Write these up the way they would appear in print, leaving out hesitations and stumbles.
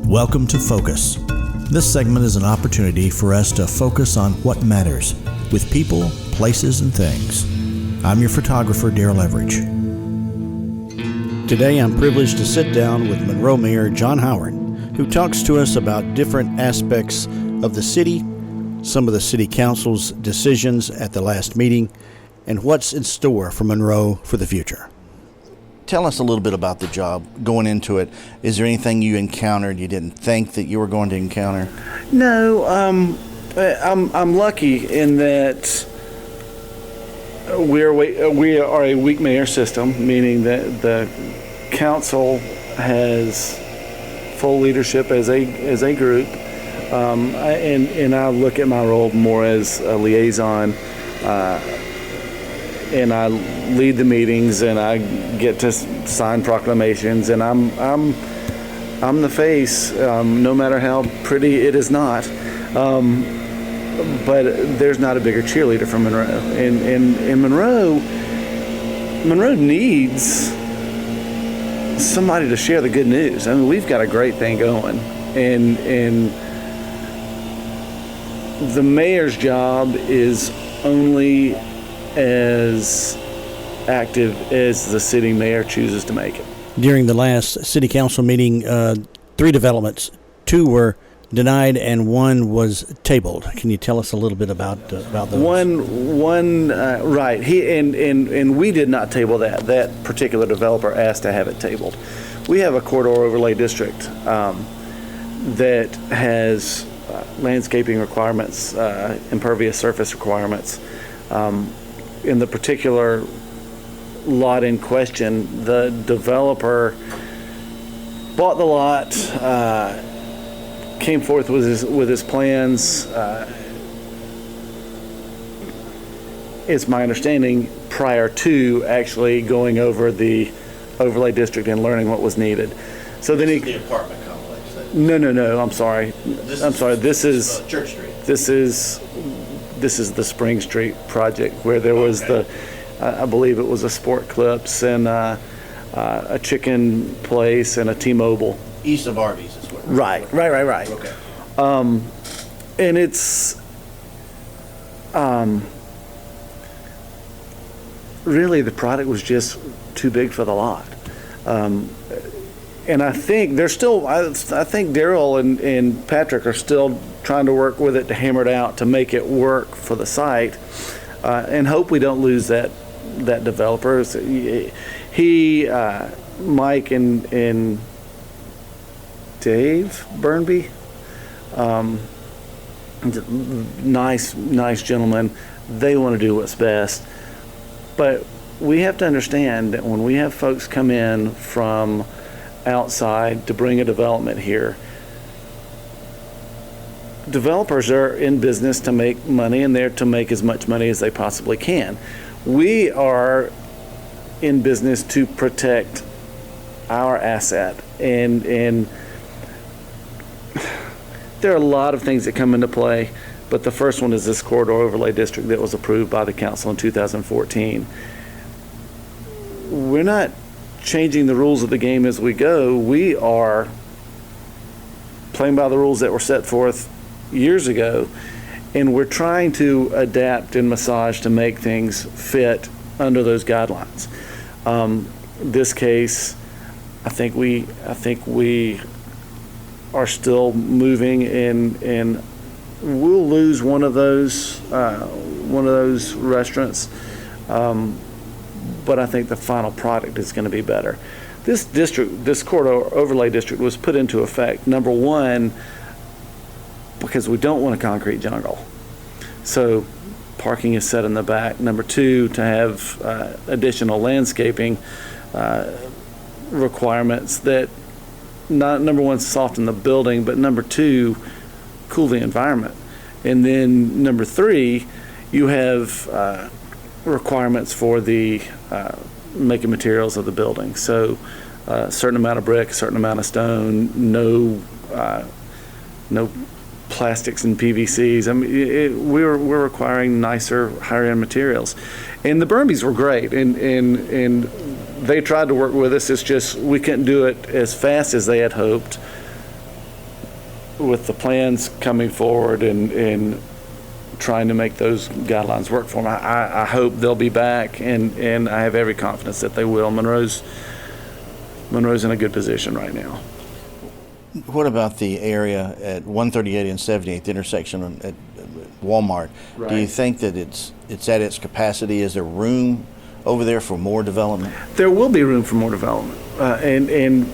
Welcome to Focus. This segment is an opportunity for us to focus on what matters with people, places, and things. I'm your photographer, Darrell Everidge. Today I'm privileged to sit down with Monroe Mayor John Howard, who talks to us about different aspects of the city, some of the city council's decisions at the last meeting, and what's in store for Monroe for the future. Tell us a little bit about the job going into it. Is there anything you encountered you didn't think that you were going to encounter? No, I'm lucky in that we are a weak mayor system, meaning that the council has full leadership as a group, and I look at my role more as a liaison. And I lead the meetings, and I get to sign proclamations, and I'm the face, no matter how pretty it is not. But there's not a bigger cheerleader for Monroe, and Monroe needs somebody to share the good news. I mean, we've got a great thing going, and the mayor's job is only as active as the city mayor chooses to make it. During the last city council meeting, 3 developments, 2 were denied and 1 was tabled. Can you tell us a little bit about those? One, right. And we did not table that. That particular developer asked to have it tabled. We have a corridor overlay district that has landscaping requirements, impervious surface requirements. In the particular lot in question, the developer bought the lot, came forth with his plans. It's my understanding prior to actually going over the overlay district and learning what was needed. So then the apartment complex. No. I'm sorry. This is Church Street. This is the Spring Street project where there was I believe it was a Sport Clips and a chicken place and a T-Mobile. East of Arby's is what. Right. Okay. And it's really the product was just too big for the lot. And I think they're still, I think Darrell and Patrick are still trying to work with it to hammer it out to make it work for the site, and hope we don't lose that developer. So he Mike and Dave Burnby, nice gentlemen. They want to do what's best, but we have to understand that when we have folks come in from outside to bring a development here, developers are in business to make money, and they're to make as much money as they possibly can. We are in business to protect our asset, and there are a lot of things that come into play, but the first one is this corridor overlay district that was approved by the council in 2014. We're not changing the rules of the game as we go. We are playing by the rules that were set forth years ago, and we're trying to adapt and massage to make things fit under those guidelines. This case, I think we are still moving, and we'll lose one of those restaurants. But I think the final product is going to be better. This corridor overlay district was put into effect, number one, because we don't want a concrete jungle. So parking is set in the back. Number two, to have additional landscaping requirements that, not number one, soften the building, but number two, cool the environment. And then number three, you have requirements for the making materials of the building. So a certain amount of brick, a certain amount of stone, no plastics and PVCs. I mean, we're requiring nicer, higher-end materials. And the Burmese were great, and they tried to work with us. It's just we couldn't do it as fast as they had hoped with the plans coming forward and trying to make those guidelines work for them. I hope they'll be back, and I have every confidence that they will. Monroe's in a good position right now. What about the area at 138 and 78th intersection at Walmart? Right. Do you think that it's at its capacity? Is there room over there for more development? There will be room for more development, and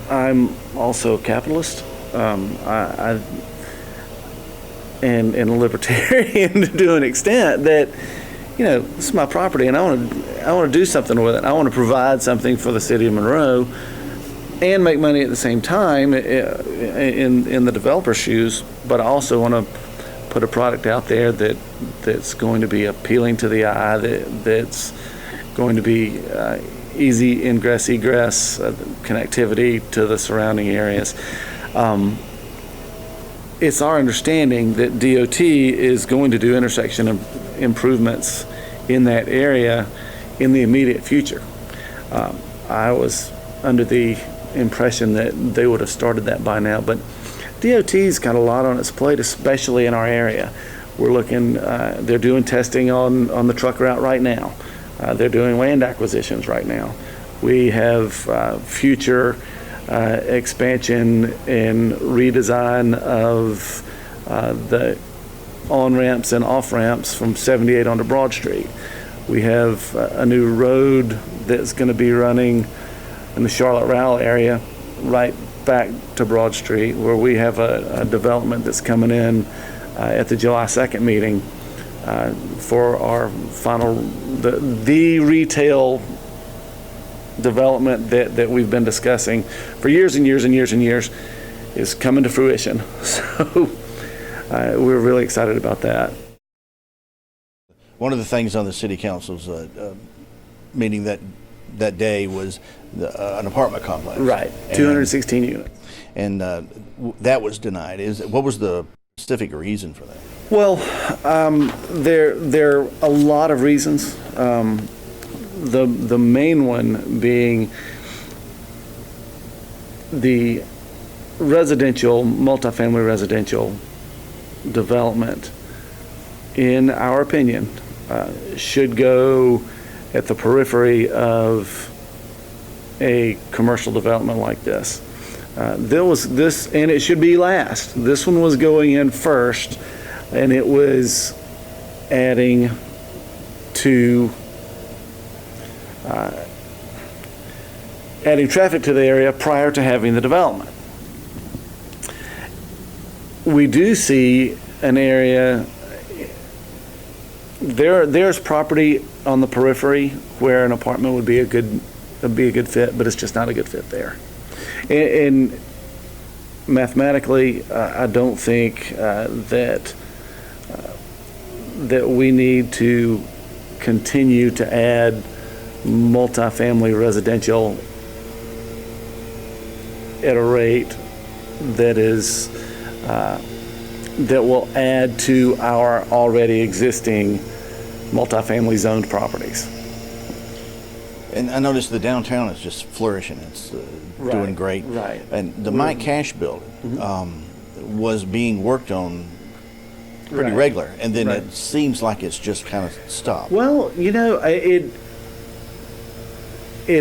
I'm also a capitalist. And a libertarian to an extent that, this is my property and I want to do something with it. I want to provide something for the city of Monroe and make money at the same time in the developer's shoes, but I also want to put a product out there that's going to be appealing to the eye, that's going to be easy ingress, egress, connectivity to the surrounding areas. It's our understanding that DOT is going to do intersection improvements in that area in the immediate future. I was under the impression that they would have started that by now, but DOT's got a lot on its plate, especially in our area. We're looking, they're doing testing on the truck route right now. They're doing land acquisitions right now. We have future expansion and redesign of the on-ramps and off-ramps from 78 onto Broad Street. We have a new road that's going to be running in the Charlotte-ROWELL area right back to Broad Street, where we have a development that's coming in at the July 2nd meeting for our final, the retail development that we've been discussing for years and years and years and years is coming to fruition. So we're really excited about that. One of the things on the city council's meeting that day was an apartment complex. Right, 216 units. And that was denied. What was the specific reason for that? Well, there are a lot of reasons. The main one being the multifamily residential development, in our opinion, should go at the periphery of a commercial development like this. There was this, and it should be last. This one was going in first, and it was adding traffic to the area prior to having the development. We do see an area, there's property on the periphery where an apartment would be a good fit, but it's just not a good fit there. And mathematically, I don't think that we need to continue to add multifamily residential at a rate that is that will add to our already existing multifamily zoned properties. And I noticed the downtown is just flourishing. It's doing great. Right. And the Mike Cash building was being worked on pretty regular, and then it seems like it's just kind of stopped. Well, it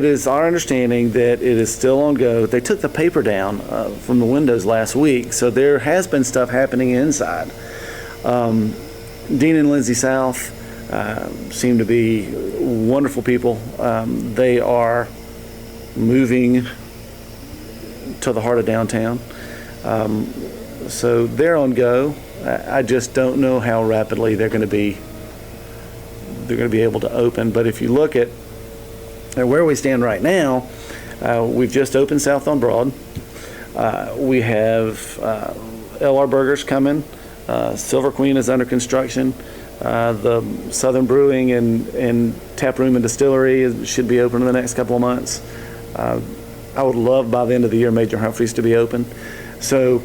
is our understanding that it is still on go. They took the paper down from the windows last week, so there has been stuff happening inside. Dean and Lindsay South seem to be wonderful people. They are moving to the heart of downtown, so they're on go. I just don't know how rapidly they're going to be able to open. But if you look at where we stand right now, we've just opened South on Broad. We have LR Burgers coming. Silver Queen is under construction. The Southern Brewing and Tap Room and Distillery should be open in the next couple of months. I would love by the end of the year Major Humphreys to be open. So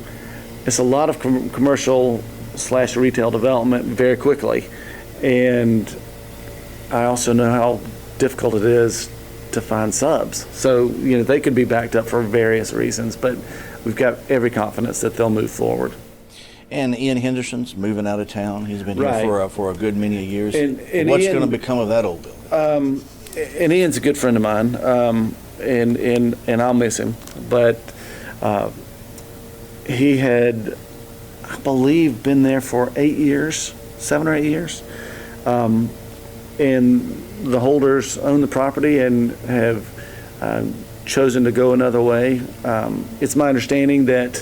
it's a lot of commercial / retail development very quickly. And I also know how difficult it is to find subs. So, they could be backed up for various reasons, but we've got every confidence that they'll move forward. And Ian Henderson's moving out of town. He's been Right. here for a good many years. And What's Ian- going to become of that old building? And Ian's a good friend of mine, and I'll miss him. But he had, I believe, been there for 7 or 8 years. And the holders own the property and have chosen to go another way. It's my understanding that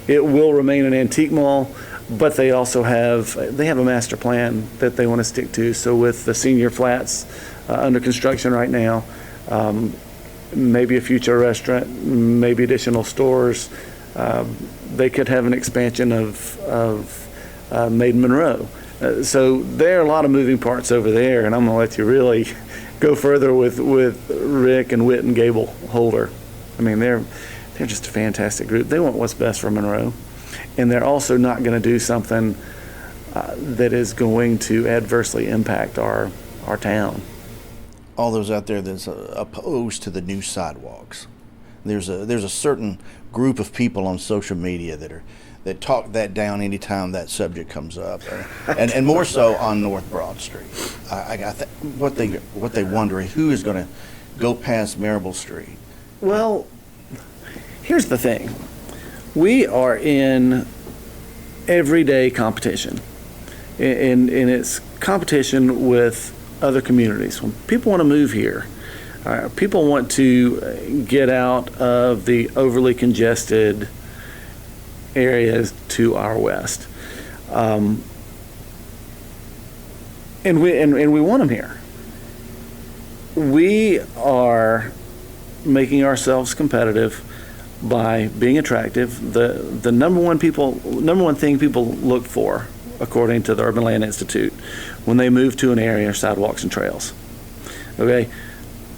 it will remain an antique mall, but they also have a master plan that they want to stick to. So with the senior flats under construction right now, maybe a future restaurant, maybe additional stores, they could have an expansion of Made in Monroe. So there are a lot of moving parts over there, and I'm going to let you really go further with Rick and Whit and Gable Holder. I mean, they're just a fantastic group. They want what's best for Monroe, and they're also not going to do something that is going to adversely impact our town. All those out there that's opposed to the new sidewalks. There's a certain group of people on social media that talk that down anytime that subject comes up, and more so on North Broad Street. What they wonder is who is going to go past Marable Street. Well, here's the thing. We are in everyday competition, and it's competition with other communities. When people want to move here, people want to get out of the overly congested areas to our west, and we want them here. We are making ourselves competitive by being attractive. The number one thing people look for, according to the Urban Land Institute, when they move to an area are sidewalks and trails. Okay.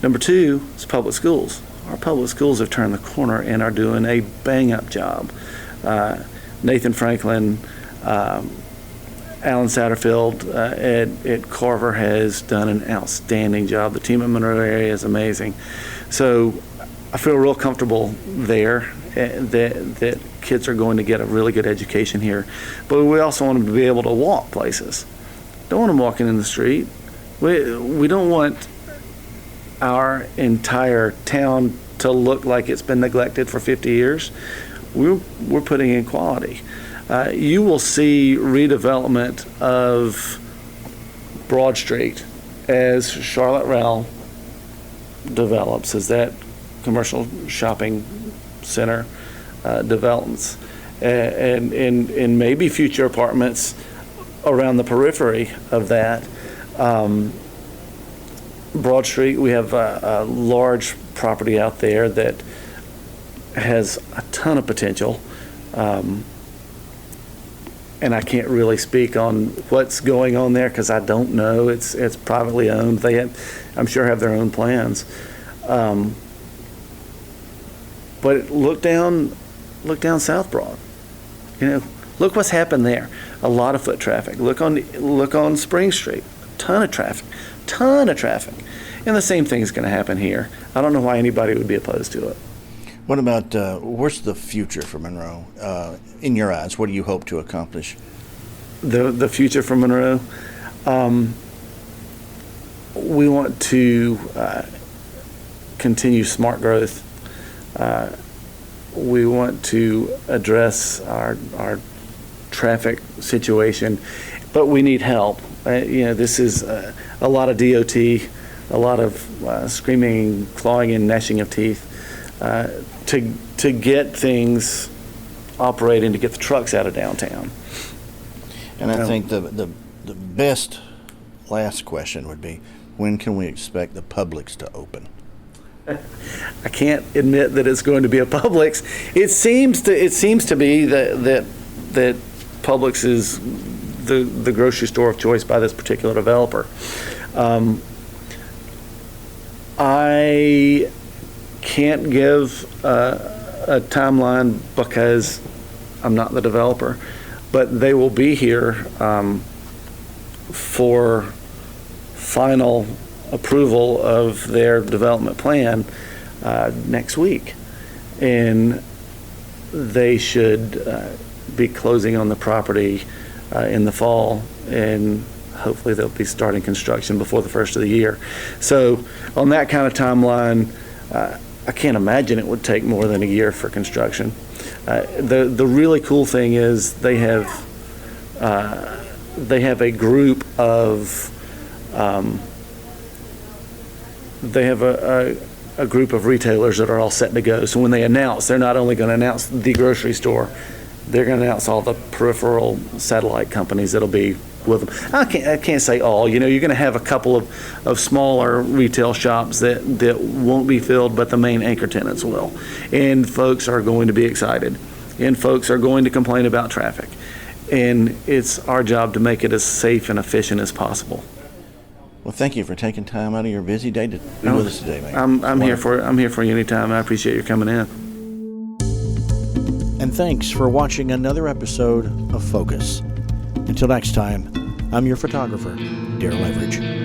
Number 2 is public schools. Our public schools have turned the corner and are doing a bang-up job. Nathan Franklin, Alan Satterfield at Carver has done an outstanding job. The team at Monroe area is amazing. So I feel real comfortable there that kids are going to get a really good education here. But we also want them to be able to walk places. Don't want them walking in the street. We don't want our entire town to look like it's been neglected for 50 years. We're putting in quality. You will see redevelopment of Broad Street as Charlotte ROWELL develops, as that commercial shopping center develops, and maybe future apartments around the periphery of that. Broad Street, we have a large property out there that has a ton of potential, and I can't really speak on what's going on there because I don't know. It's privately owned. They I'm sure have their own plans. But look down South Broad. Look what's happened there. A lot of foot traffic. Look on Spring Street. Ton of traffic. And the same thing is going to happen here. I don't know why anybody would be opposed to it. What about what's the future for Monroe? In your eyes, what do you hope to accomplish? The future for Monroe? We want to continue smart growth. We want to address our traffic situation, but we need help. This is a lot of DOT, a lot of screaming, clawing, and gnashing of teeth to get things operating, to get the trucks out of downtown. And I think the best last question would be, when can we expect the Publix to open? I can't admit that it's going to be a Publix. It seems to be that Publix is the grocery store of choice by this particular developer. I can't give a timeline because I'm not the developer, but they will be here for final approval of their development plan next week. And they should be closing on the property in the fall, and hopefully they'll be starting construction before the first of the year. So on that kind of timeline, I can't imagine it would take more than a year for construction. The really cool thing is they have a group of a group of retailers that are all set to go. So when they announce, they're not only going to announce the grocery store, they're going to announce all the peripheral satellite companies that'll be with them. I can't say all. You're going to have a couple of smaller retail shops that won't be filled, but the main anchor tenants will. And folks are going to be excited. And folks are going to complain about traffic. And it's our job to make it as safe and efficient as possible. Well, thank you for taking time out of your busy day to be with us today, Mayor. I'm here for you anytime. I appreciate your coming in. And thanks for watching another episode of Focus. Until next time, I'm your photographer, Darrell Everidge.